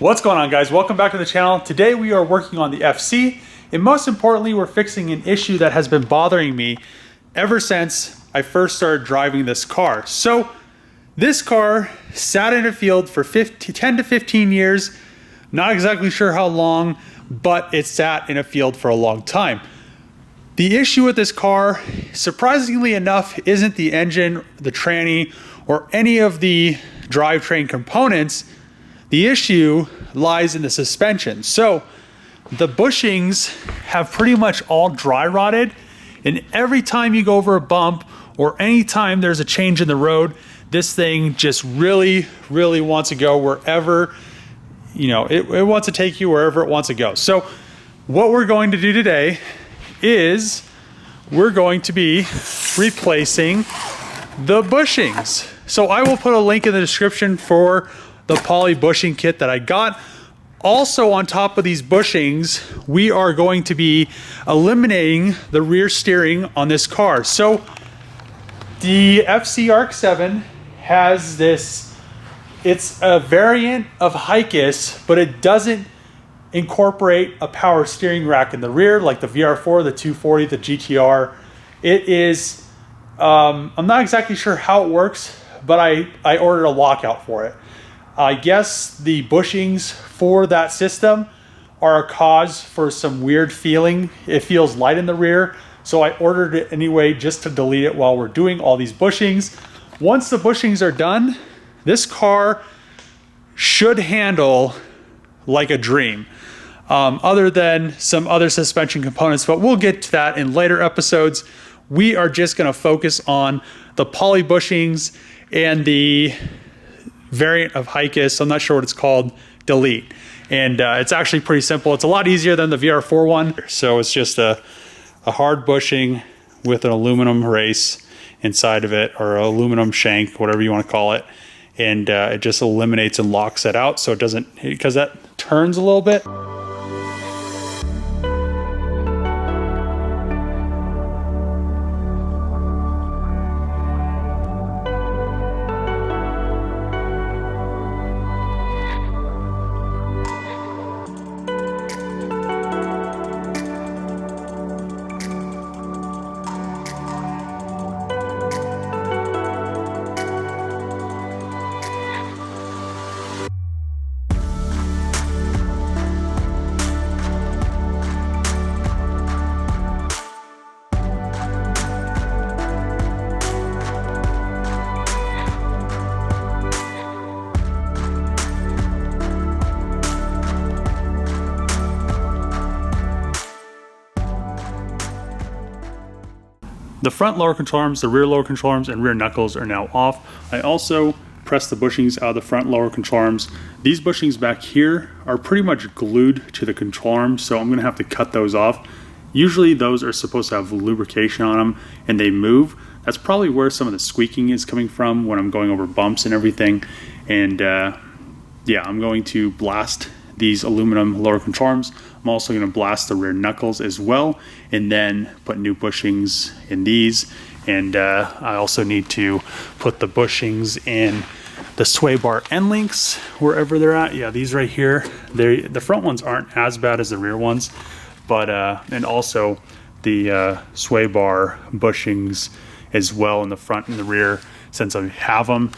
What's going on, guys? Welcome back to the channel. Today we are working on the FC, and most importantly, we're fixing an issue that has been bothering me ever since I first started driving this car. So this car sat in a field for 10 to 15 years. Not exactly sure how long, but it sat in a field for a long time. The issue with this car, surprisingly enough, isn't the engine, the tranny, or any of the drivetrain components. The issue lies in the suspension. So the bushings have pretty much all dry rotted, and every time you go over a bump or anytime there's a change in the road, this thing just really wants to go wherever, it wants to take you wherever it wants to go. So what we're going to do today is we're going to be replacing the bushings. So I will put a link in the description for the poly bushing kit that I got. Also, on top of these bushings, we are going to be eliminating the rear steering on this car. So the RX7 has this, it's a variant of Hikis, but it doesn't incorporate a power steering rack in the rear like the VR4, the 240, the GTR. It is, I'm not exactly sure how it works, but I ordered a lockout for it. I guess the bushings for that system are a cause for some weird feeling. It feels light in the rear, so I ordered it anyway just to delete it while we're doing all these bushings. Once the bushings are done, this car should handle like a dream, other than some other suspension components, but we'll get to that in later episodes. We are just going to focus on the poly bushings and the variant of Hikis, I'm not sure what it's called, delete. And it's actually pretty simple. It's a lot easier than the VR4 one. So it's just a hard bushing with an aluminum race inside of it, or aluminum shank, whatever you want to call it. And it just eliminates and locks it out so it doesn't, because that turns a little bit. The front lower control arms, the rear lower control arms, and rear knuckles are now off. I also pressed the bushings out of the front lower control arms. These bushings back here are pretty much glued to the control arms, so I'm gonna have to cut those off. Usually those are supposed to have lubrication on them and they move. That's probably where some of the squeaking is coming from when I'm going over bumps and everything. And yeah, I'm going to blast these aluminum lower control arms. I'm also going to blast the rear knuckles as well, and then put new bushings in these. And I also need to put the bushings in the sway bar end links wherever they're at. Yeah, these right here. The front ones aren't as bad as the rear ones, but and also the sway bar bushings as well in the front and the rear, since I have them.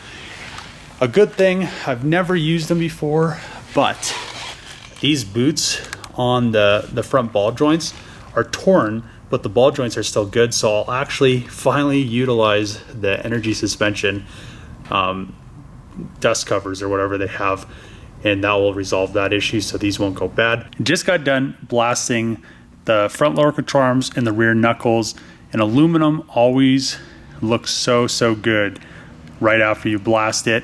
A good thing, I've never used them before, but these boots on the front ball joints are torn, but the ball joints are still good. So I'll actually finally utilize the energy suspension dust covers or whatever they have, and that will resolve that issue so these won't go bad. Just got done blasting the front lower control arms and the rear knuckles, and aluminum always looks so good right after you blast it.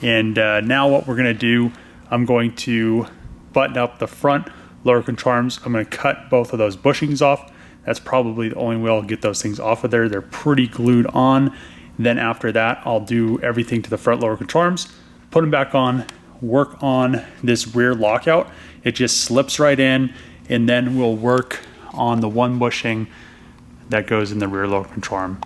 And now what we're gonna do, I'm going to button up the front lower control arms. I'm going to cut both of those bushings off. That's probably the only way I'll get those things off of there. They're pretty glued on. Then after that, I'll do everything to the front lower control arms, put them back on, work on this rear lockout. It just slips right in, and then we'll work on the one bushing that goes in the rear lower control arm.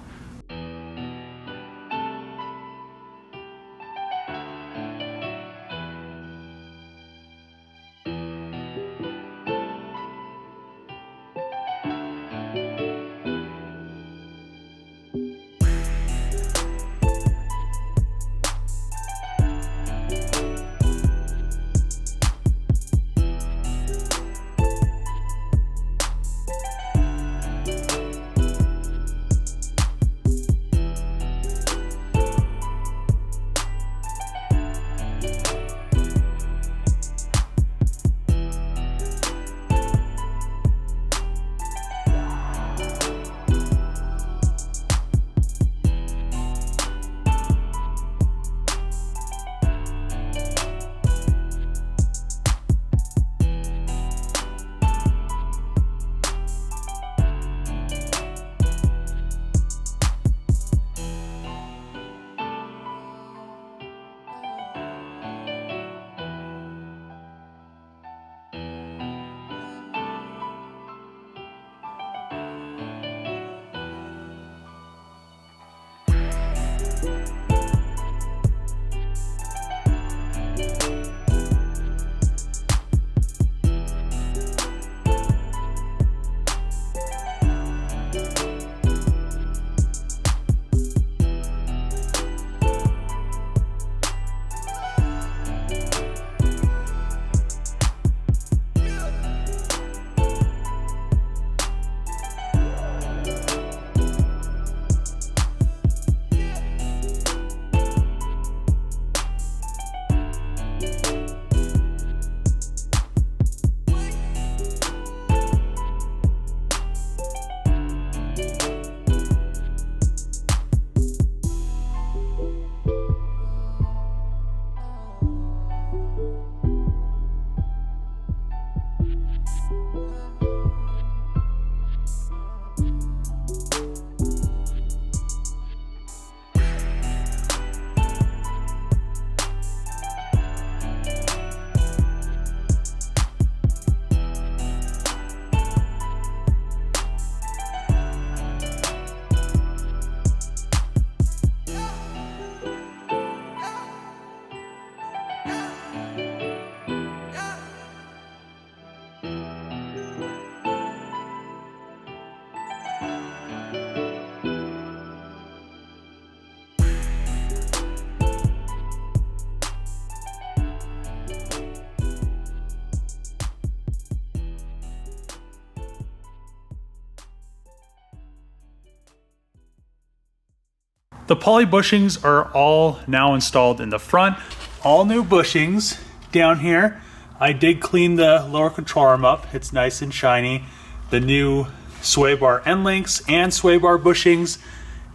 The poly bushings are all now installed in the front. All new bushings down here. I did clean the lower control arm up. It's nice and shiny. The new sway bar end links and sway bar bushings.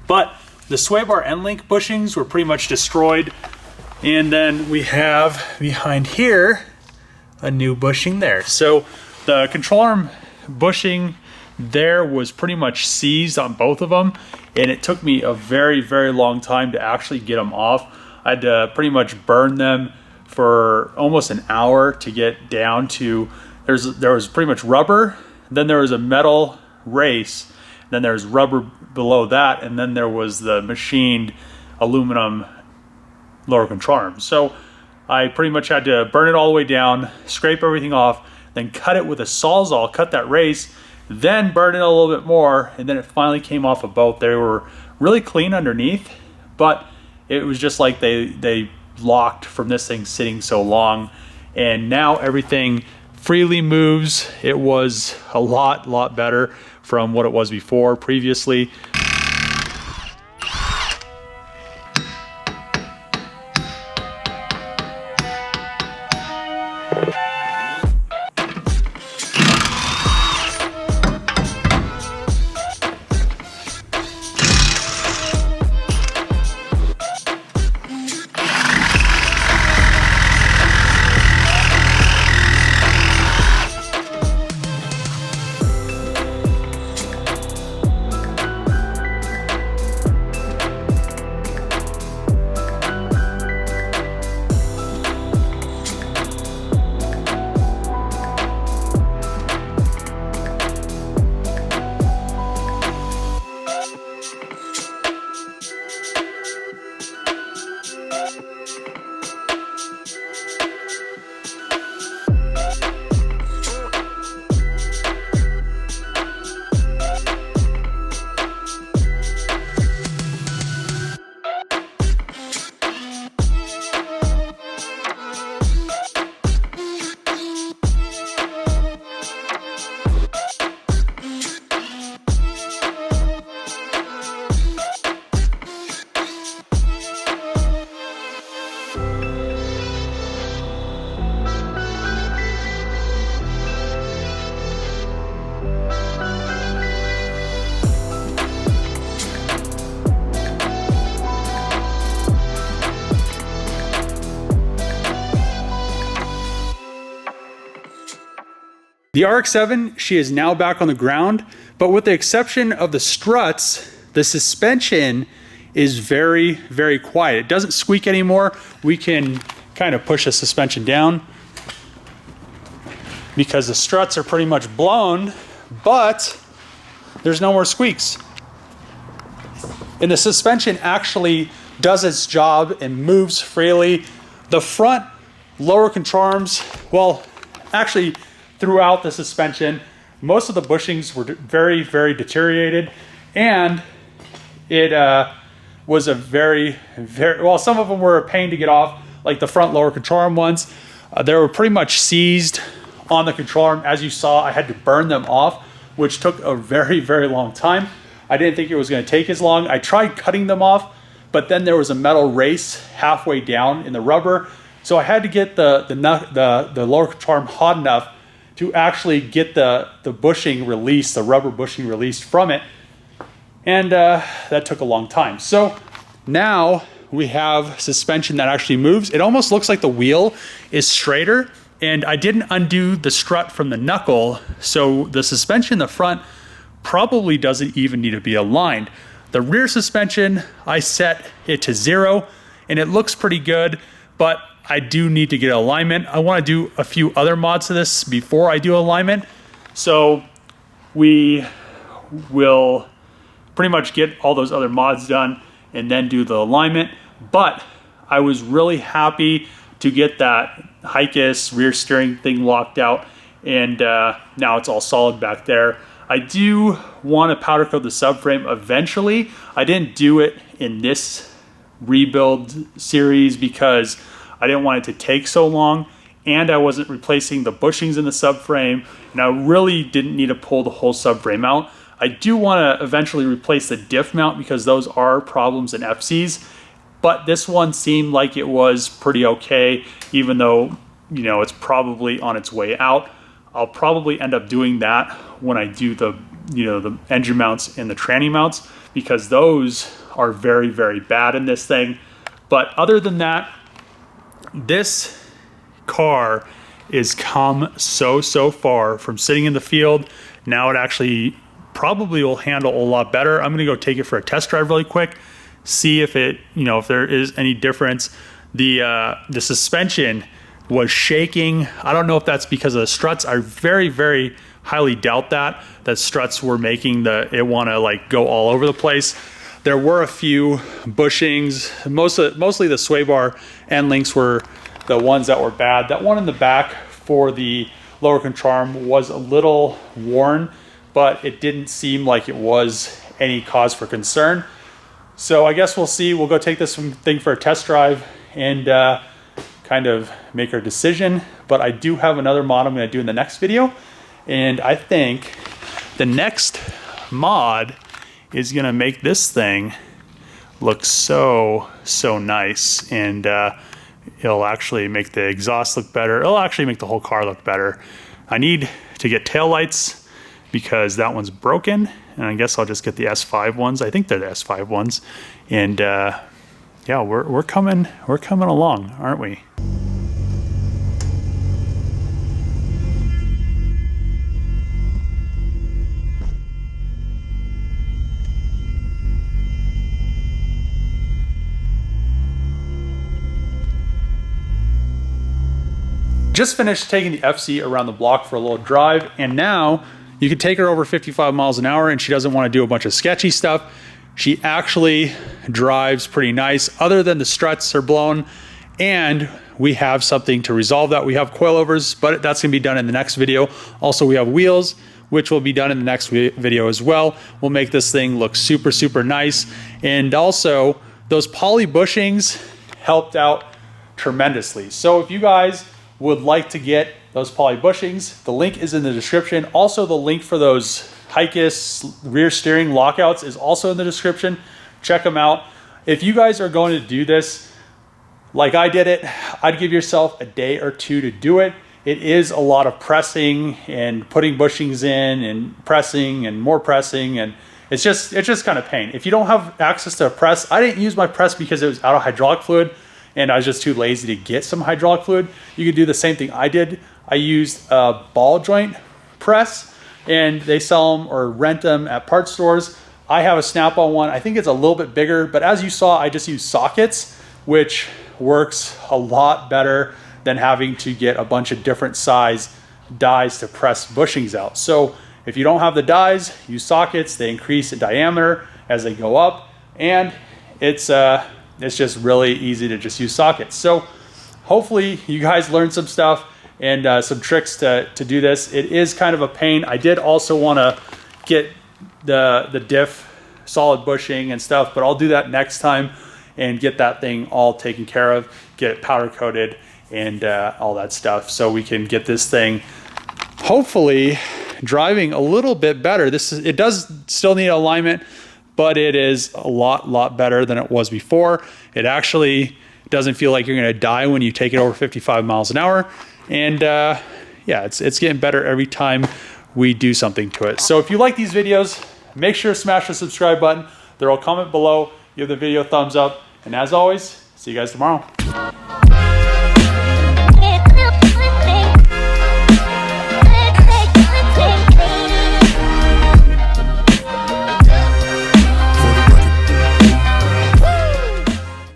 But the sway bar end link bushings were pretty much destroyed. And then we have behind here a new bushing there. So the control arm bushing there was pretty much seized on both of them, and it took me a very, very long time to actually get them off. I had to pretty much burn them for almost an hour to get down to, there was pretty much rubber, then there was a metal race, then there's rubber below that, and then there was the machined aluminum lower control arm. So I pretty much had to burn it all the way down, scrape everything off, then cut it with a Sawzall, cut that race, then burn it a little bit more, and then it finally came off of both. They were really clean underneath, but it was just like they locked from this thing sitting so long, and now everything freely moves. It was a lot better from what it was before previously. The RX7, she is now back on the ground, but with the exception of the struts, the suspension is very, very quiet. It doesn't squeak anymore. We can kind of push the suspension down because the struts are pretty much blown, but there's no more squeaks. And the suspension actually does its job and moves freely. The front lower control arms, well, actually throughout the suspension, most of the bushings were very, very deteriorated, and it was a very, well, some of them were a pain to get off, like the front lower control arm ones. They were pretty much seized on the control arm. As you saw, I had to burn them off, which took a very, very long time. I didn't think it was going to take as long. I tried cutting them off, but then there was a metal race halfway down in the rubber, so I had to get the lower control arm hot enough to actually get the bushing released, the rubber bushing released from it. And that took a long time. So now we have suspension that actually moves. It almost looks like the wheel is straighter, and I didn't undo the strut from the knuckle, so the suspension in the front probably doesn't even need to be aligned. The rear suspension, I set it to 0, and it looks pretty good, but I do need to get alignment. I want to do a few other mods to this before I do alignment. So we will pretty much get all those other mods done and then do the alignment. But I was really happy to get that Hikis rear steering thing locked out, and now it's all solid back there. I do want to powder coat the subframe eventually. I didn't do it in this rebuild series because I didn't want it to take so long, and I wasn't replacing the bushings in the subframe, and I really didn't need to pull the whole subframe out. I do want to eventually replace the diff mount because those are problems in FCs, but this one seemed like it was pretty okay, even though, you know, it's probably on its way out. I'll probably end up doing that when I do the, you know, the engine mounts and the tranny mounts, because those are very, very bad in this thing. But other than that, this car is come so far from sitting in the field. Now it actually probably will handle a lot better. I'm gonna go take it for a test drive really quick, see if it, you know, if there is any difference. The suspension was shaking. I don't know if that's because of the struts. I very, very highly doubt that struts were making it want to like go all over the place. There were a few bushings. Mostly the sway bar end links were the ones that were bad. That one in the back for the lower control arm was a little worn, but it didn't seem like it was any cause for concern. So I guess we'll see. We'll go take this thing for a test drive and kind of make our decision. But I do have another mod I'm going to do in the next video, and I think the next mod is going to make this thing look so nice, and it'll actually make the exhaust look better. It'll actually make the whole car look better. I need to get taillights because that one's broken, and I guess I'll just get the S5 ones. I think they're the S5 ones, and yeah, we're coming along, aren't we? Just finished taking the FC around the block for a little drive, and now you can take her over 55 miles an hour and she doesn't want to do a bunch of sketchy stuff. She actually drives pretty nice, other than the struts are blown, and we have something to resolve that. We have coilovers, but that's gonna be done in the next video. Also, we have wheels, which will be done in the next video as well. We'll make this thing look super nice. And also, those poly bushings helped out tremendously. So if you guys would like to get those poly bushings, the link is in the description. Also, the link for those Hikis rear steering lockouts is also in the description. Check them out. If you guys are going to do this like I did it, I'd give yourself a day or two to do it. It is a lot of pressing and putting bushings in and pressing and more pressing, and it's just kind of pain. If you don't have access to a press, I didn't use my press because it was out of hydraulic fluid and I was just too lazy to get some hydraulic fluid. You could do the same thing I did. I used a ball joint press, and they sell them or rent them at parts stores. I have a Snap-on one. I think it's a little bit bigger, but as you saw, I just use sockets, which works a lot better than having to get a bunch of different size dies to press bushings out. So if you don't have the dies, use sockets. They increase in diameter as they go up, and it's just really easy to just use sockets. So hopefully you guys learned some stuff and some tricks to do this. It is kind of a pain. I did also want to get the diff solid bushing and stuff, but I'll do that next time and get that thing all taken care of, get it powder coated and all that stuff, so we can get this thing hopefully driving a little bit better. It does still need alignment, but it is a lot better than it was before. It actually doesn't feel like you're gonna die when you take it over 55 miles an hour. And yeah, it's getting better every time we do something to it. So if you like these videos, make sure to smash the subscribe button. There will comment below, give the video a thumbs up. And as always, see you guys tomorrow.